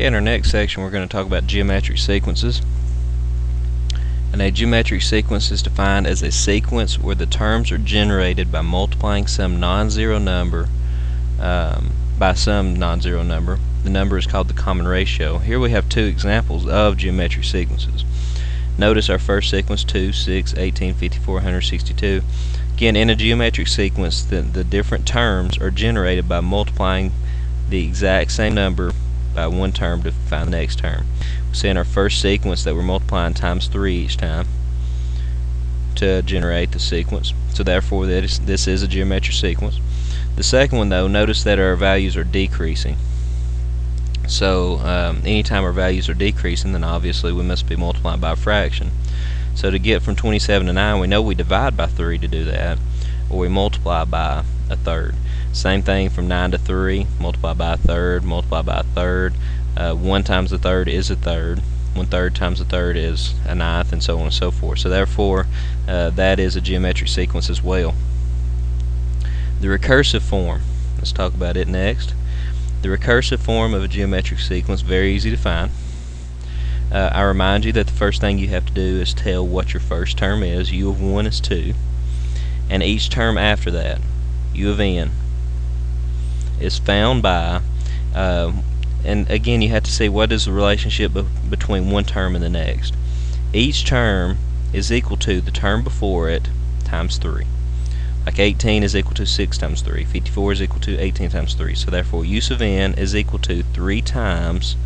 Okay, in our next section we're going to talk about geometric sequences. And a geometric sequence is defined as a sequence where the terms are generated by multiplying some non-zero number by some non-zero number. The number is called the common ratio. Here we have two examples of geometric sequences. Notice our first sequence, 2, 6, 18, 54, 162. Again, in a geometric sequence, the different terms are generated by multiplying the exact same number by one term to find the next term. We see in our first sequence that we're multiplying times 3 each time to generate the sequence. So therefore this is a geometric sequence. The second one, though, notice that our values are decreasing. So anytime our values are decreasing, then obviously we must be multiplying by a fraction. So to get from 27 to 9, we know we divide by 3 to do that, or we multiply by a third. Same thing from 9 to 3, multiply by a third, multiply by a third. 1 times a third is a third. 1/3 times a third is a ninth, and so on and so forth. So therefore, that is a geometric sequence as well. The recursive form. Let's talk about it next. The recursive form of a geometric sequence, very easy to find. I remind you that the first thing you have to do is tell what your first term is. U of 1 is 2. And each term after that, U of n, is found by, and again you have to see what is the relationship between one term and the next. Each term is equal to the term before it times 3. Like 18 is equal to 6 times 3. 54 is equal to 18 times 3. So therefore U sub n is equal to 3 times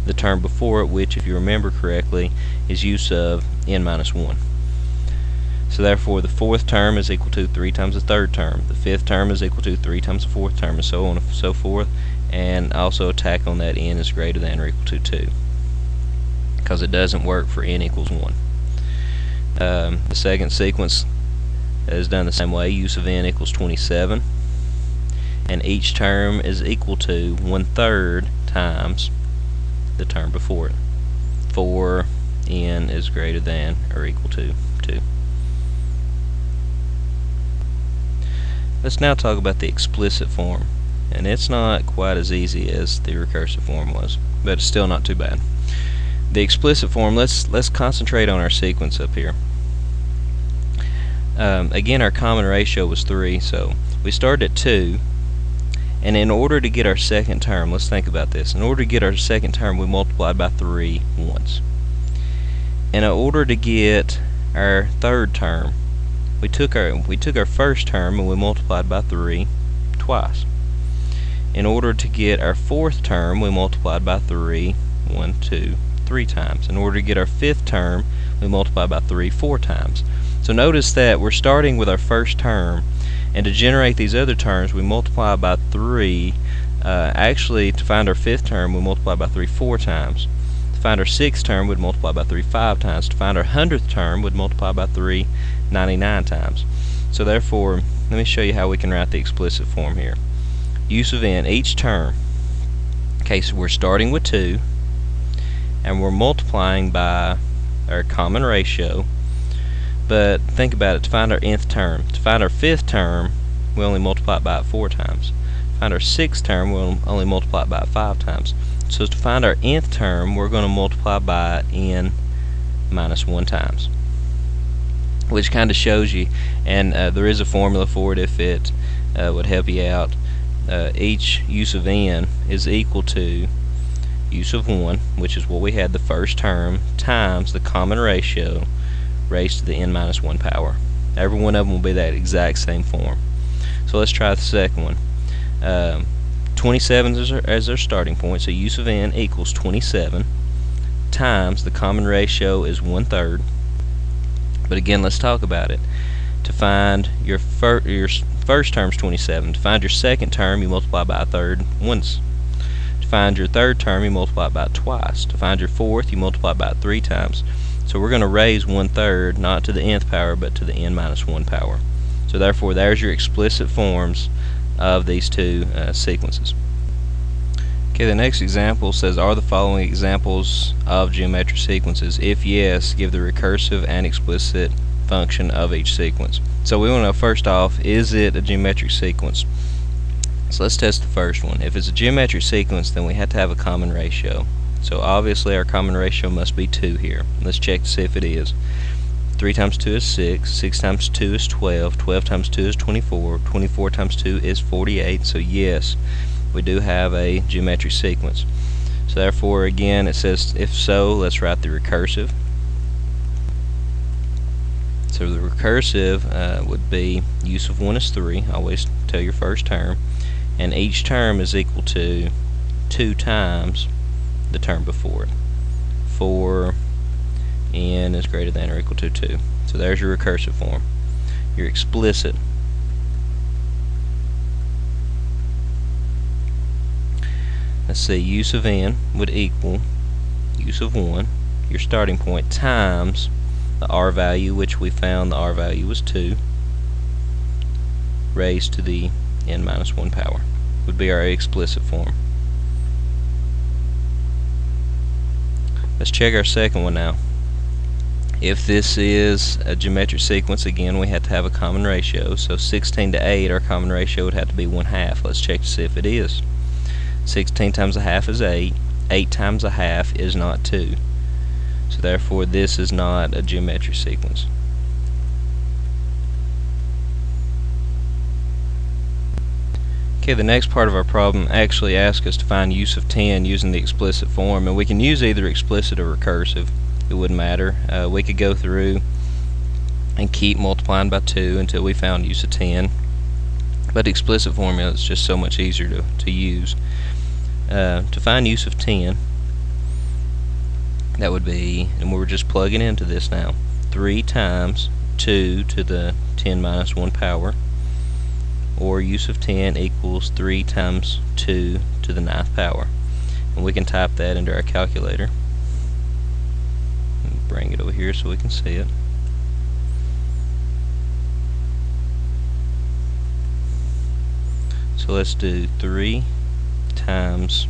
the term before it, which, if you remember correctly, is U sub n minus 1. So therefore the fourth term is equal to 3 times the third term. The fifth term is equal to 3 times the fourth term, and so on and so forth. And also a tack on that n is greater than or equal to 2, because it doesn't work for n equals 1. The second sequence is done the same way. U sub n equals 27, and each term is equal to 1/3 times the term before it. 4 n is greater than or equal to 2. Let's now talk about the explicit form, and it's not quite as easy as the recursive form was, but it's still not too bad. The explicit form, let's concentrate on our sequence up here. Again, our common ratio was 3, so we started at 2, and in order to get our second term, let's think about this. In order to get our second term, we multiplied by 3 once. And in order to get our third term, we took our first term and we multiplied by 3 twice. In order to get our fourth term, we multiplied by 3 1, 2, 3 times. In order to get our fifth term, we multiplied by 3 4 times. So notice that we're starting with our first term, and to generate these other terms, we multiply by 3. Actually, to find our fifth term, we multiply by 3 4 times. To find our sixth term, we'd multiply by 3 5 times. To find our 100th term, we'd multiply by 3 99 times. So therefore, let me show you how we can write the explicit form here. U sub n, each term. Okay, so we're starting with 2, and we're multiplying by our common ratio. But think about it, to find our nth term. To find our fifth term, we only multiply it by it 4 times. To find our sixth term, we'll only multiply it by it 5 times. So to find our nth term, we're going to multiply by n minus 1 times. Which kind of shows you, and there is a formula for it if it would help you out. Each U sub n is equal to U sub 1, which is what we had the first term, times the common ratio raised to the n minus 1 power. Every one of them will be that exact same form. So let's try the second one. 27 as our starting point, so U sub n equals 27 times the common ratio is 1/3. But again, let's talk about it. To find your first term is 27. To find your second term, you multiply by a third once. To find your third term, you multiply by it twice. To find your fourth, you multiply by it 3 times. So we're going to raise 1/3, not to the nth power, but to the n minus 1 power. So therefore, there's your explicit forms of these two sequences. Okay, the next example says, are the following examples of geometric sequences? If yes, give the recursive and explicit function of each sequence. So we want to know, first off, is it a geometric sequence? So let's test the first one. If it's a geometric sequence, then we have to have a common ratio. So obviously our common ratio must be 2 here. Let's check to see if it is. 3 times 2 is 6, 6 times 2 is 12, 12 times 2 is 24, 24 times 2 is 48, so yes, we do have a geometric sequence. So therefore, again, it says if so, let's write the recursive. So the recursive would be use of 1 is 3, always tell your first term, and each term is equal to 2 times the term before it. 4 n is greater than or equal to 2. So there's your recursive form. Your explicit. Let's see, use of n would equal use of 1, your starting point, times the r value, which we found the r value was 2, raised to the n minus 1 power, would be our explicit form. Let's check our second one now. If this is a geometric sequence, again, we have to have a common ratio. So 16 to 8, our common ratio would have to be 1/2. Let's check to see if it is. 16 times 1/2 is 8. 8 times 1/2 is not 2. So therefore, this is not a geometric sequence. Okay, the next part of our problem actually asks us to find use of 10 using the explicit form, and we can use either explicit or recursive. It wouldn't matter. We could go through and keep multiplying by 2 until we found use of 10, but the explicit formula is just so much easier to use. To find use of 10, that would be, and we're just plugging into this now, 3 times 2 to the 10 minus 1 power, or use of 10 equals 3 times 2 to the 9th power. And we can type that into our calculator. Bring it over here so we can see it. So let's do 3 times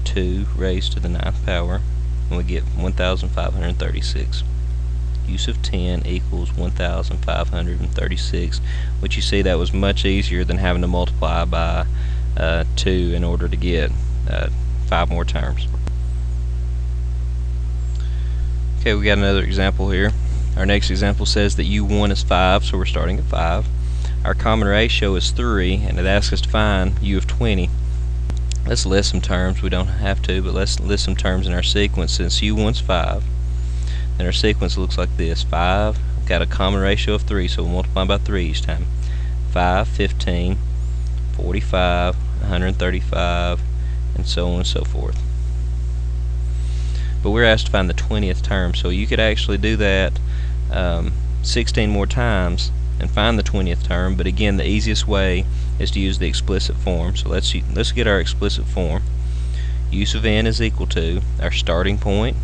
2 raised to the 9th power, and we get 1,536. Use of 10 equals 1,536, which you see that was much easier than having to multiply by 2 in order to get 5 more terms. Okay, we got another example here. Our next example says that U1 is 5, so we're starting at 5. Our common ratio is 3, and it asks us to find U of 20. Let's list some terms. We don't have to, but let's list some terms in our sequence. Since U1's 5, then our sequence looks like this. 5, got a common ratio of 3, so we'll multiply by 3 each time. 5, 15, 45, 135, and so on and so forth. But we're asked to find the 20th term, so you could actually do that 16 more times and find the 20th term, but again, the easiest way is to use the explicit form. So let's get our explicit form. Use of n is equal to our starting point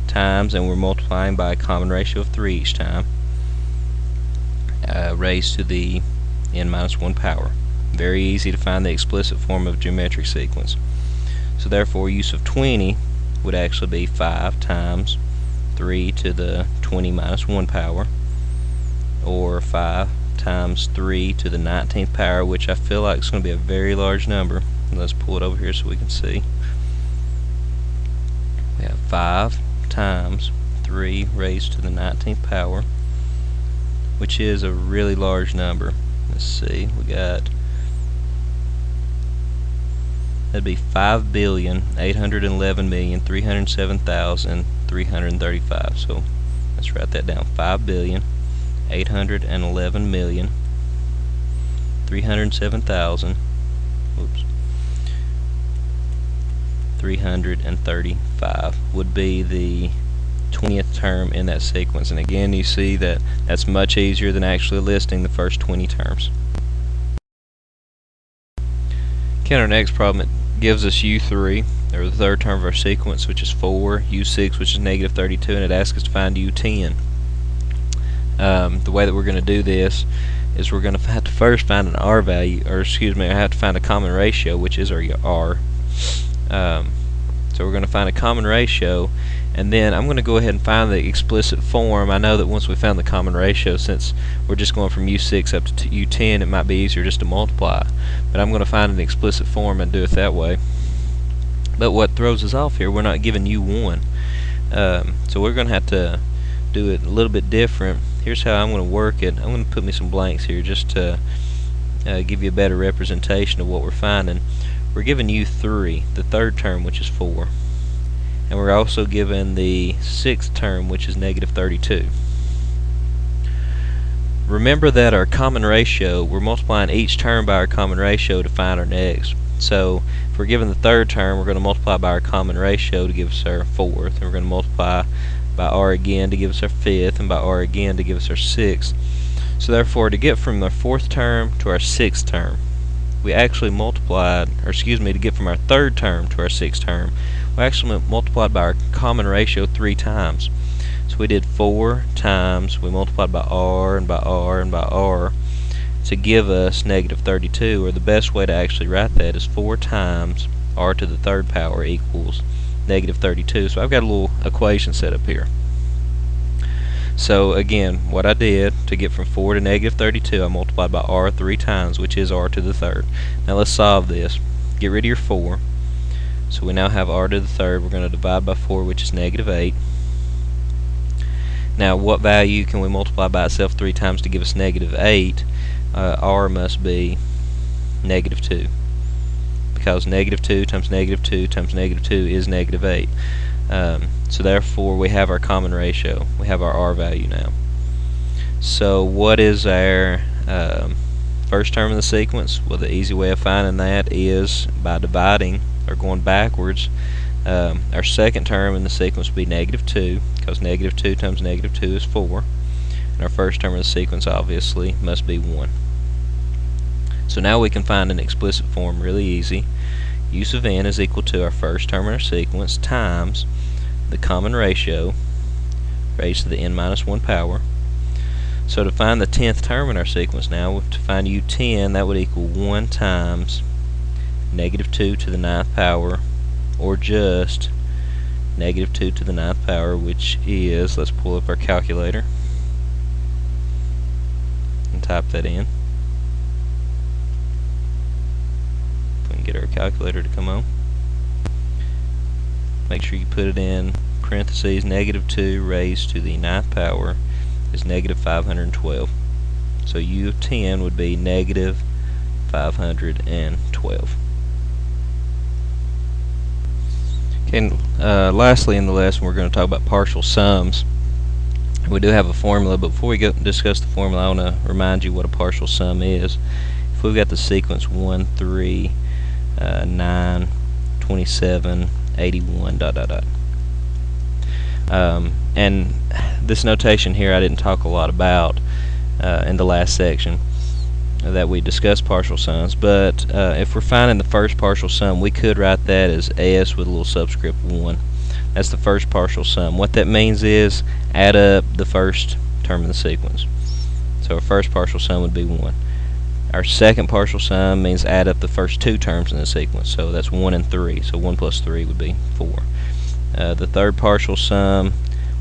times, and we're multiplying by a common ratio of 3 each time, raised to the n minus 1 power. Very easy to find the explicit form of geometric sequence. So therefore, use of 20 would actually be 5 times 3 to the 20 minus 1 power, or 5 times 3 to the 19th power, which I feel like is going to be a very large number. Let's pull it over here so we can see. We have 5 times 3 raised to the 19th power, which is a really large number. Let's see, we got, that'd be 5,811,307,335. So let's write that down. 5,811,307,335 would be the 20th term in that sequence. And again, you see that that's much easier than actually listing the first 20 terms. Okay, our next problem, it gives us U3, or the third term of our sequence, which is 4, U6, which is negative 32, and it asks us to find U10. The way that we're going to do this is we're going to have to first find an R value, or excuse me, I have to find a common ratio, which is our R. So we're going to find a common ratio, and then I'm going to go ahead and find the explicit form. I know that once we found the common ratio, since we're just going from U6 up to U10, it might be easier just to multiply, but I'm going to find an explicit form and do it that way. But what throws us off here, we're not giving u1. So we're going to have to do it a little bit different. Here's how I'm going to work it. I'm going to put me some blanks here just to give you a better representation of what we're finding. We're given u3, the third term, which is 4. And we're also given the sixth term, which is negative 32. Remember that our common ratio, we're multiplying each term by our common ratio to find our next. So if we're given the third term, we're going to multiply by our common ratio to give us our fourth, and we're going to multiply by r again to give us our fifth, and by r again to give us our sixth. So therefore, to get from our fourth term to our sixth term, we actually multiplied, or excuse me, to get from our third term to our sixth term, we actually multiplied by our common ratio 3 times. So we did 4 times, we multiplied by r and by r and by r to give us negative 32, or the best way to actually write that is 4 times r to the third power equals negative 32. So I've got a little equation set up here. So again, what I did to get from 4 to negative 32, I multiplied by r 3 times, which is r to the third. Now let's solve this. Get rid of your 4. So we now have r to the third. We're going to divide by 4, which is negative 8. Now what value can we multiply by itself 3 times to give us negative 8? R must be negative 2, because negative 2 times negative 2 times negative 2 is negative 8. So therefore we have our common ratio. We have our r value now. So what is our first term in the sequence? Well, the easy way of finding that is by dividing, or going backwards. Our second term in the sequence would be negative 2, because negative 2 times negative 2 is 4. And our first term of the sequence obviously must be 1. So now we can find an explicit form really easy. U sub n is equal to our first term in our sequence times the common ratio raised to the n minus 1 power. So to find the 10th term in our sequence now, to find u10, that would equal 1 times negative 2 to the 9th power, or just negative 2 to the 9th power, which is, let's pull up our calculator and type that in. If we can get our calculator to come on. Make sure you put it in parentheses. Negative 2 raised to the 9th power is negative 512. So u of 10 would be negative 512. Okay, lastly in the lesson we're going to talk about partial sums. We do have a formula, but before we discuss the formula, I want to remind you what a partial sum is. If we've got the sequence 1, 3, 9, 27, 81, ... And this notation here I didn't talk a lot about in the last section that we discussed partial sums, but if we're finding the first partial sum, we could write that as s with a little subscript 1. That's the first partial sum. What that means is add up the first term in the sequence. So our first partial sum would be 1. Our second partial sum means add up the first 2 terms in the sequence. So that's 1 and 3. So 1 plus 3 would be 4. The third partial sum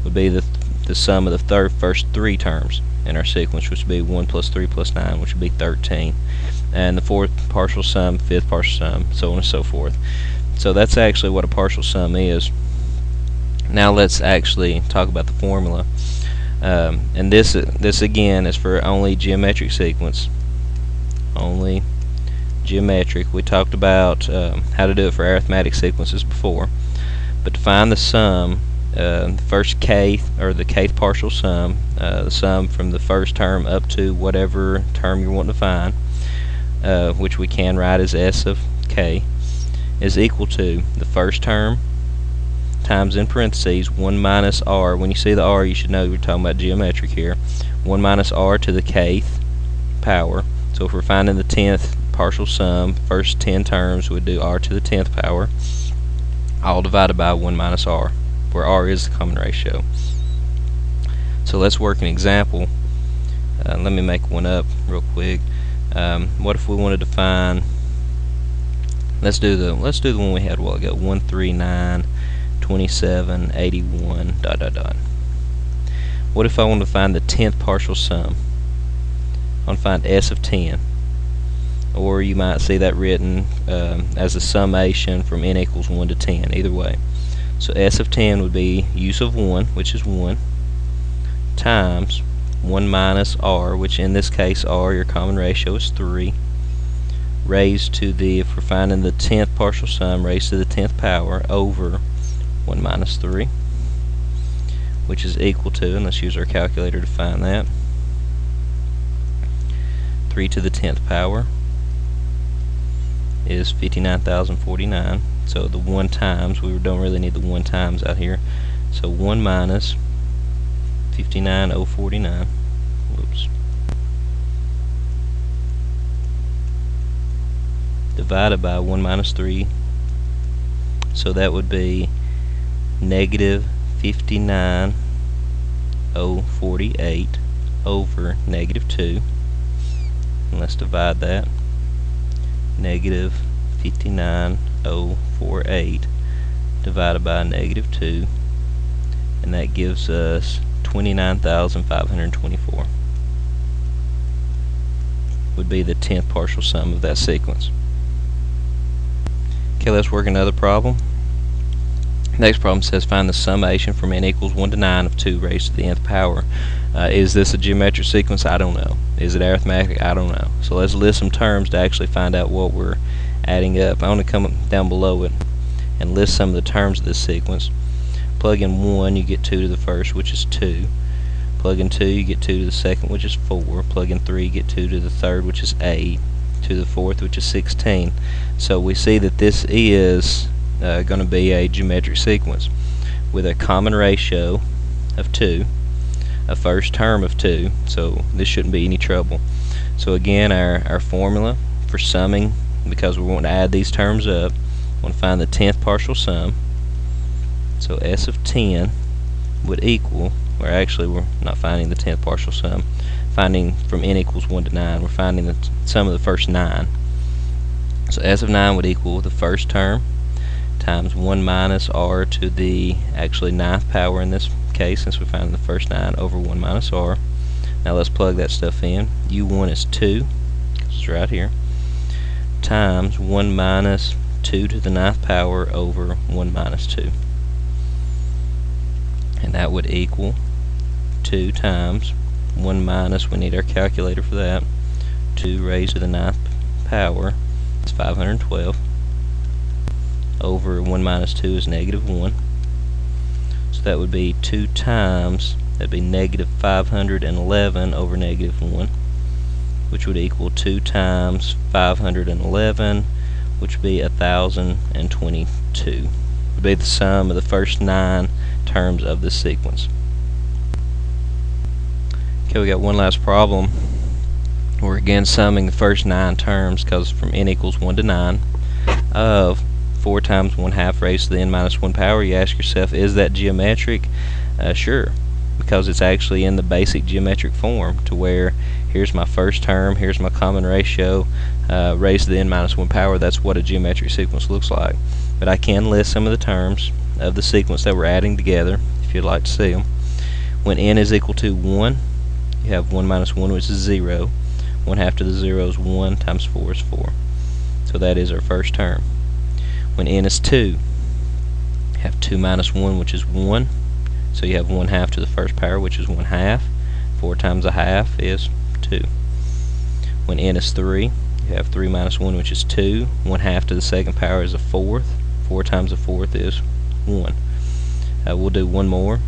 would be the sum of the first 3 terms in our sequence, which would be 1 plus 3 plus 9, which would be 13. And the fourth partial sum, fifth partial sum, so on and so forth. So that's actually what a partial sum is. Now let's actually talk about the formula. And this again is for only geometric sequence. Only geometric. We talked about how to do it for arithmetic sequences before. But to find the sum, the first kth, or the kth partial sum, the sum from the first term up to whatever term you're wanting to find, which we can write as s of k, is equal to the first term times, in parentheses, 1 minus r. When you see the r, you should know we're talking about geometric here. 1 minus r to the kth power. So if we're finding the 10th partial sum, first 10 terms, we'd do r to the 10th power, all divided by 1 minus r, where r is the common ratio. So let's work an example. Let me make one up real quick. What if we wanted to find, let's do the one we had a while ago, 1, 3, 9, 27, 81, ... What if I want to find the 10th partial sum? I want to find s of 10. or you might see that written as a summation from n equals 1 to 10, either way. So S of 10 would be use of 1, which is 1, times 1 minus R, which in this case R, your common ratio, is 3, raised to the, if we're finding the 10th partial sum, raised to the 10th power, over 1 minus 3, which is equal to, and let's use our calculator to find that, 3 to the 10th power is 59,049. So the 1 times, we don't really need the 1 times out here, so 1 minus 59,049, whoops, divided by 1 minus 3, so that would be negative 59,048 over negative 2, and let's divide that, negative 59,048 divided by negative 2, and that gives us 29,524 would be the 10th partial sum of that sequence. Okay, let's work another problem. Next problem says find the summation from n equals 1 to 9 of 2 raised to the nth power. Is this a geometric sequence? I don't know. Is it arithmetic? I don't know. So let's list some terms to actually find out what we're adding up. I want to come down below it and list some of the terms of this sequence. Plug in 1, you get 2 to the first, which is 2. Plug in 2, you get 2 to the second, which is 4. Plug in 3, you get 2 to the third, which is 8. 2 to the fourth, which is 16. So we see that this is going to be a geometric sequence with a common ratio of 2, a first term of 2, so this shouldn't be any trouble. So again, our formula for summing, because we want to add these terms up, we want to find the 10th partial sum. So S of 10 would equal, or actually we're not finding the 10th partial sum, finding from n equals 1 to 9, we're finding the sum of the first 9. So S of 9 would equal the first term times 1 minus R to the actually 9th power in this case, since we found the first 9, over 1 minus R. Now let's plug that stuff in. U1 is 2, because it's right here, times 1 minus 2 to the 9th power over 1 minus 2. And that would equal 2 times 1 minus, we need our calculator for that, 2 raised to the 9th power is 512, over 1 minus 2 is negative 1. So that would be 2 times, that'd be negative 511 over negative 1, which would equal 2 times 511, which would be 1,022. Would be the sum of the first 9 terms of this sequence. Okay, we got one last problem. We're again summing the first 9 terms, because from n equals 1 to 9 of 4 times 1/2 raised to the n minus 1 power. You ask yourself, is that geometric? Sure, because it's actually in the basic geometric form, to where here's my first term, here's my common ratio, raised to the n minus 1 power. That's what a geometric sequence looks like. But I can list some of the terms of the sequence that we're adding together, if you'd like to see them. When n is equal to 1, you have 1 minus 1, which is 0. 1/2 to the 0 is 1, times 4 is 4. So that is our first term. When n is 2, you have 2 minus 1, which is 1. So you have 1/2 to the first power, which is 1/2. 4 times 1/2 is 2. When n is 3, you have 3 minus 1, which is 2. 1/2 to the second power is a fourth. 4 times a fourth is 1. We'll do one more.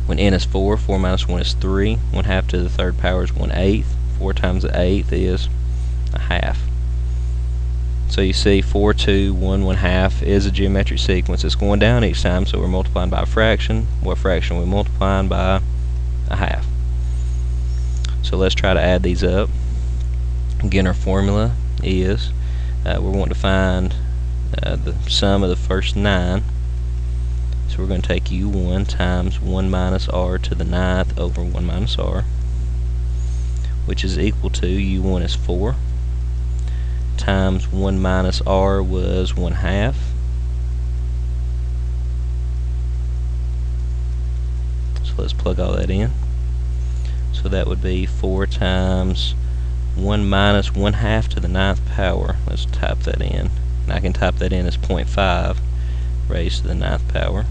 When n is 4, 4 minus 1 is 3. 1/2 to the third power is 1/8. 4 times the eighth is a half. So you see 4, 2, 1, 1/2 is a geometric sequence. It's going down each time, so we're multiplying by a fraction. What fraction are we multiplying by? A half. So let's try to add these up. Again, our formula is we're wanting to find the sum of the first 9. So we're going to take U1 times 1 minus R to the 9th over 1 minus R, which is equal to, U1 is 4, times 1 minus R was 1/2. So let's plug all that in. So that would be 4 times 1 minus 1/2 to the 9th power. Let's type that in. And I can type that in as 0.5 raised to the 9th power.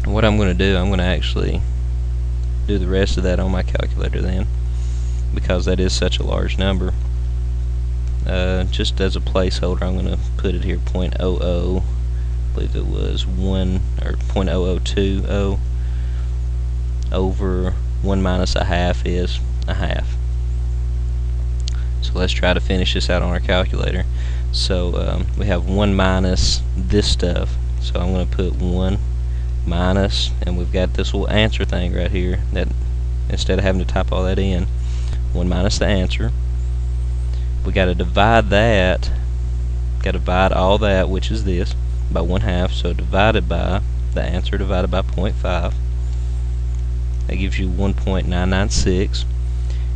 And what I'm going to do, I'm going to actually do the rest of that on my calculator then, because that is such a large number. Just as a placeholder, I'm going to put it here 0.00. I believe it was 1 or 0.0020 over 1 minus 1/2 is 1/2. So let's try to finish this out on our calculator. So we have 1 minus this stuff. So I'm going to put 1 minus, and we've got this little answer thing right here that instead of having to type all that in, 1 minus the answer. We got to divide that. Got to divide all that, which is this, by 1/2. So divided by the answer divided by 0.5. That gives you 1.996.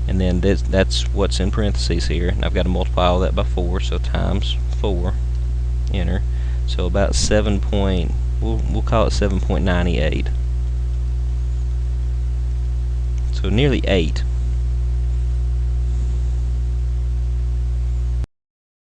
And then that's what's in parentheses here. And I've got to multiply all that by 4, so times 4. Enter. So about 7. We'll call it 7.98. So nearly 8.